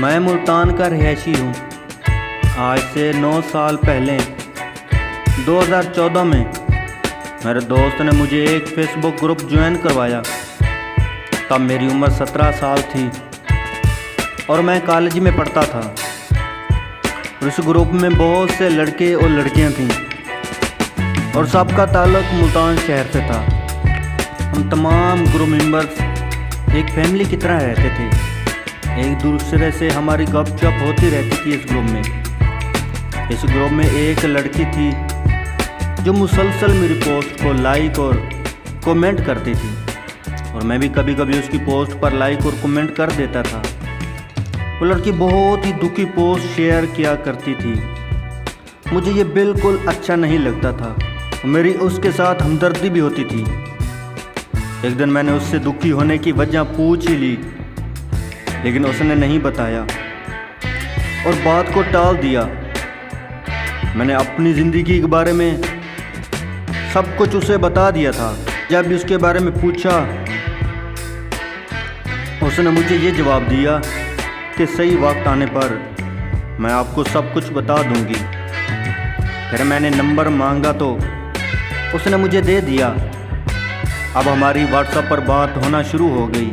मैं मुल्तान का रहायशी हूँ। आज से 9 साल पहले 2014 में मेरे दोस्त ने मुझे एक फेसबुक ग्रुप ज्वाइन करवाया। तब मेरी उम्र 17 साल थी और मैं कॉलेज में पढ़ता था। उस ग्रुप में बहुत से लड़के और लड़कियां थीं और सबका ताल्लुक मुल्तान शहर से था। हम तमाम ग्रुप मेंबर्स एक फैमिली की तरह रहते थे। एक दूसरे से हमारी गपशप होती रहती थी इस ग्रुप में। इस ग्रुप में एक लड़की थी जो मुसलसल मेरी पोस्ट को लाइक और कमेंट करती थी और मैं भी कभी कभी उसकी पोस्ट पर लाइक और कमेंट कर देता था। वो लड़की बहुत ही दुखी पोस्ट शेयर किया करती थी। मुझे ये बिल्कुल अच्छा नहीं लगता था। मेरी उसके साथ हमदर्दी भी होती थी। एक दिन मैंने उससे दुखी होने की वजह पूछ ही ली, लेकिन उसने नहीं बताया और बात को टाल दिया। मैंने अपनी ज़िंदगी के बारे में सब कुछ उसे बता दिया था। जब भी उसके बारे में पूछा, उसने मुझे ये जवाब दिया कि सही वक्त आने पर मैं आपको सब कुछ बता दूंगी। फिर मैंने नंबर मांगा तो उसने मुझे दे दिया। अब हमारी व्हाट्सएप पर बात होना शुरू हो गई।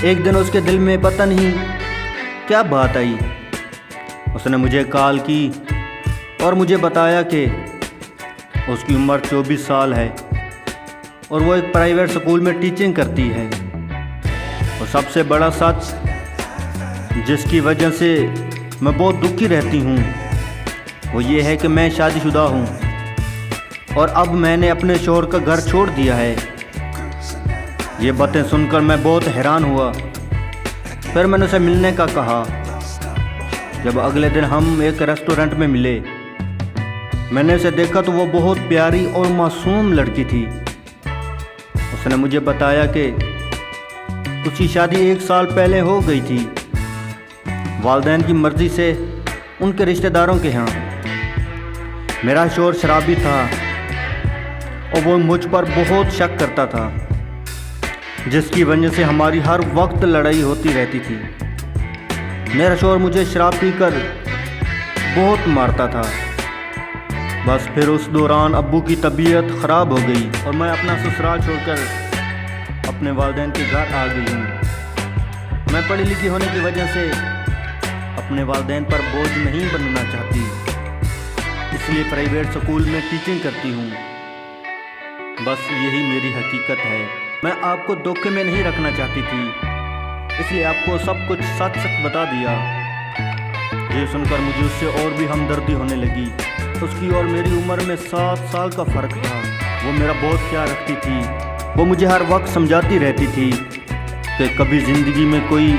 एक दिन उसके दिल में पता नहीं क्या बात आई। उसने मुझे कॉल की और मुझे बताया कि उसकी उम्र 24 साल है और वो एक प्राइवेट स्कूल में टीचिंग करती है। और सबसे बड़ा सच जिसकी वजह से मैं बहुत दुखी रहती हूँ वो ये है कि मैं शादीशुदा हूँ और अब मैंने अपने शौहर का घर छोड़ दिया है। ये बातें सुनकर मैं बहुत हैरान हुआ। फिर मैंने उसे मिलने का कहा। जब अगले दिन हम एक रेस्टोरेंट में मिले, मैंने उसे देखा तो वो बहुत प्यारी और मासूम लड़की थी। उसने मुझे बताया कि उसकी शादी 1 साल पहले हो गई थी, वालिदैन की मर्ज़ी से उनके रिश्तेदारों के यहाँ। मेरा शौहर शराबी था और वो मुझ पर बहुत शक करता था, जिसकी वजह से हमारी हर वक्त लड़ाई होती रहती थी। मेरा शौहर मुझे शराब पीकर बहुत मारता था। बस फिर उस दौरान अब्बू की तबीयत ख़राब हो गई और मैं अपना ससुराल छोड़कर अपने वालिदैन के घर आ गई हूँ। मैं पढ़ी लिखी होने की वजह से अपने वालिदैन पर बोझ नहीं बनना चाहती, इसलिए प्राइवेट स्कूल में टीचिंग करती हूँ। बस यही मेरी हकीकत है। मैं आपको धोखे में नहीं रखना चाहती थी, इसलिए आपको सब कुछ सच सच बता दिया। ये सुनकर मुझे उससे और भी हमदर्दी होने लगी। उसकी और मेरी उम्र में 7 साल का फ़र्क था। वो मेरा बहुत ख्याल रखती थी। वो मुझे हर वक्त समझाती रहती थी कि कभी ज़िंदगी में कोई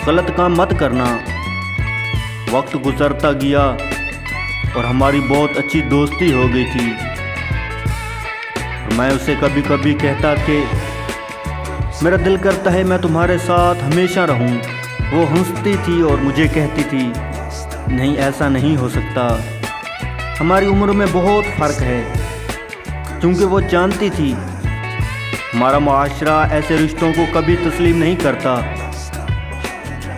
गलत काम मत करना। वक्त गुजरता गया और हमारी बहुत अच्छी दोस्ती हो गई थी। मैं उसे कभी कभी कहता कि मेरा दिल करता है मैं तुम्हारे साथ हमेशा रहूं। वो हंसती थी और मुझे कहती थी नहीं, ऐसा नहीं हो सकता। हमारी उम्र में बहुत फ़र्क है, क्योंकि वो जानती थी हमारा मुआशरा ऐसे रिश्तों को कभी तस्लीम नहीं करता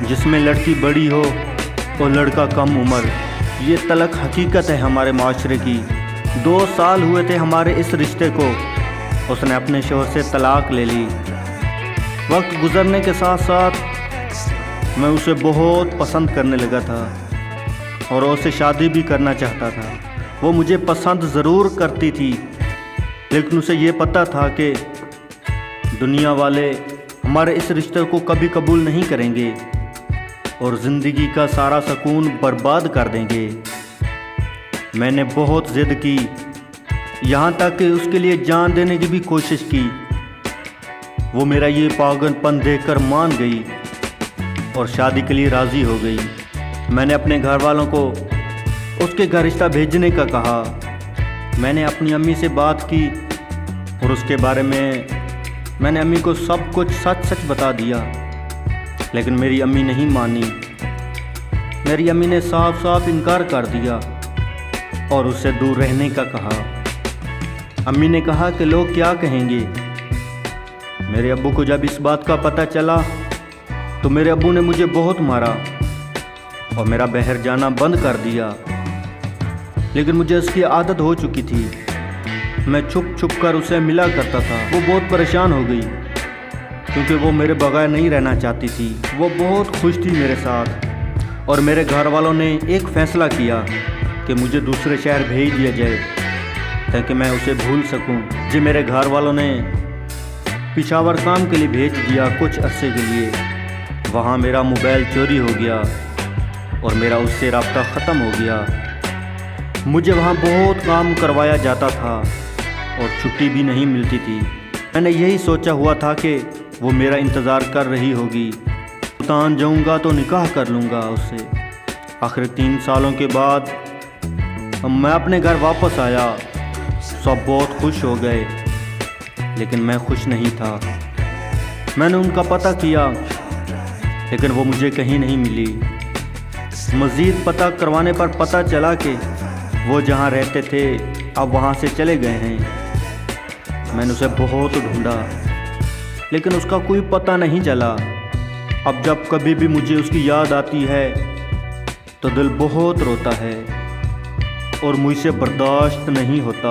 जिसमें लड़की बड़ी हो और लड़का कम उम्र। ये तलख हकीकत है हमारे मुआशरे की। 2 साल हुए थे हमारे इस रिश्ते को। उसने अपने शौहर से तलाक ले ली। वक्त गुजरने के साथ साथ मैं उसे बहुत पसंद करने लगा था और उससे शादी भी करना चाहता था। वो मुझे पसंद ज़रूर करती थी, लेकिन उसे ये पता था कि दुनिया वाले हमारे इस रिश्ते को कभी कबूल नहीं करेंगे और ज़िंदगी का सारा सुकून बर्बाद कर देंगे। मैंने बहुत ज़िद की, यहाँ तक कि उसके लिए जान देने की भी कोशिश की। वो मेरा ये पागलपन देखकर मान गई और शादी के लिए राज़ी हो गई। मैंने अपने घर वालों को उसके घर रिश्ता भेजने का कहा। मैंने अपनी अम्मी से बात की और उसके बारे में मैंने अम्मी को सब कुछ सच सच बता दिया, लेकिन मेरी अम्मी नहीं मानी। मेरी अम्मी ने साफ साफ इनकार कर दिया और उससे दूर रहने का कहा। अम्मी ने कहा कि लोग क्या कहेंगे। मेरे अब्बू को जब इस बात का पता चला तो मेरे अब्बू ने मुझे बहुत मारा और मेरा बाहर जाना बंद कर दिया। लेकिन मुझे उसकी आदत हो चुकी थी। मैं छुप छुप कर उसे मिला करता था। वो बहुत परेशान हो गई क्योंकि वो मेरे बगैर नहीं रहना चाहती थी। वो बहुत खुश थी मेरे साथ और मेरे घर वालों ने एक फ़ैसला किया कि मुझे दूसरे शहर भेज दिया जाए ताकि मैं उसे भूल सकूं। जी, मेरे घर वालों ने पेशावर काम के लिए भेज दिया कुछ अरसे के लिए। वहाँ मेरा मोबाइल चोरी हो गया और मेरा उससे राब्ता ख़त्म हो गया। मुझे वहाँ बहुत काम करवाया जाता था और छुट्टी भी नहीं मिलती थी। मैंने यही सोचा हुआ था कि वो मेरा इंतज़ार कर रही होगी। मुल्तान जाऊँगा तो निकाह कर लूँगा उससे। आखिर 3 सालों के बाद मैं अपने घर वापस आया। सब बहुत खुश हो गए लेकिन मैं खुश नहीं था। मैंने उनका पता किया लेकिन वो मुझे कहीं नहीं मिली। मज़ीद पता करवाने पर पता चला कि वो जहाँ रहते थे अब वहाँ से चले गए हैं। मैंने उसे बहुत ढूंढा लेकिन उसका कोई पता नहीं चला। अब जब कभी भी मुझे उसकी याद आती है तो दिल बहुत रोता है और मुझसे बर्दाश्त नहीं होता।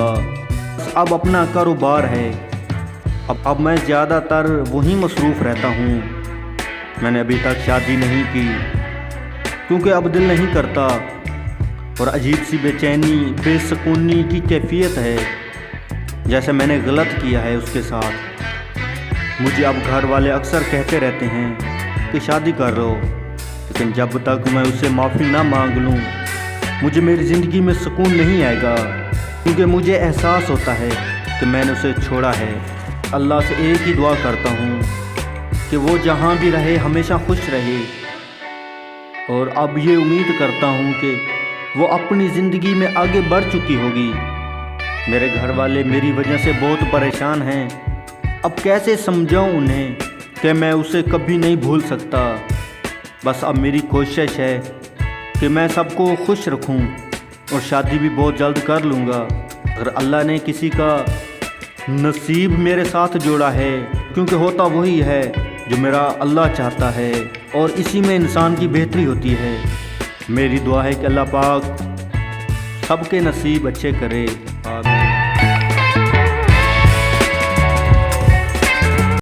अब अपना कारोबार है। अब मैं ज़्यादातर वहीं मसरूफ़ रहता हूँ। मैंने अभी तक शादी नहीं की क्योंकि अब दिल नहीं करता और अजीब सी बेचैनी बेसुकूनी की कैफियत है, जैसे मैंने गलत किया है उसके साथ। मुझे अब घर वाले अक्सर कहते रहते हैं कि शादी कर लो, लेकिन जब तक मैं उससे माफ़ी ना मांग लूँ मुझे मेरी ज़िंदगी में सुकून नहीं आएगा, क्योंकि मुझे एहसास होता है कि मैंने उसे छोड़ा है। अल्लाह से एक ही दुआ करता हूँ कि वो जहाँ भी रहे हमेशा खुश रहे और अब ये उम्मीद करता हूँ कि वो अपनी ज़िंदगी में आगे बढ़ चुकी होगी। मेरे घर वाले मेरी वजह से बहुत परेशान हैं। अब कैसे समझाऊँ उन्हें कि मैं उसे कभी नहीं भूल सकता। बस अब मेरी कोशिश है कि मैं सबको खुश रखूं और शादी भी बहुत जल्द कर लूँगा। अगर अल्लाह ने किसी का नसीब मेरे साथ जोड़ा है, क्योंकि होता वही है जो मेरा अल्लाह चाहता है और इसी में इंसान की बेहतरी होती है। मेरी दुआ है कि अल्लाह पाक सबके नसीब अच्छे करे। आमीन।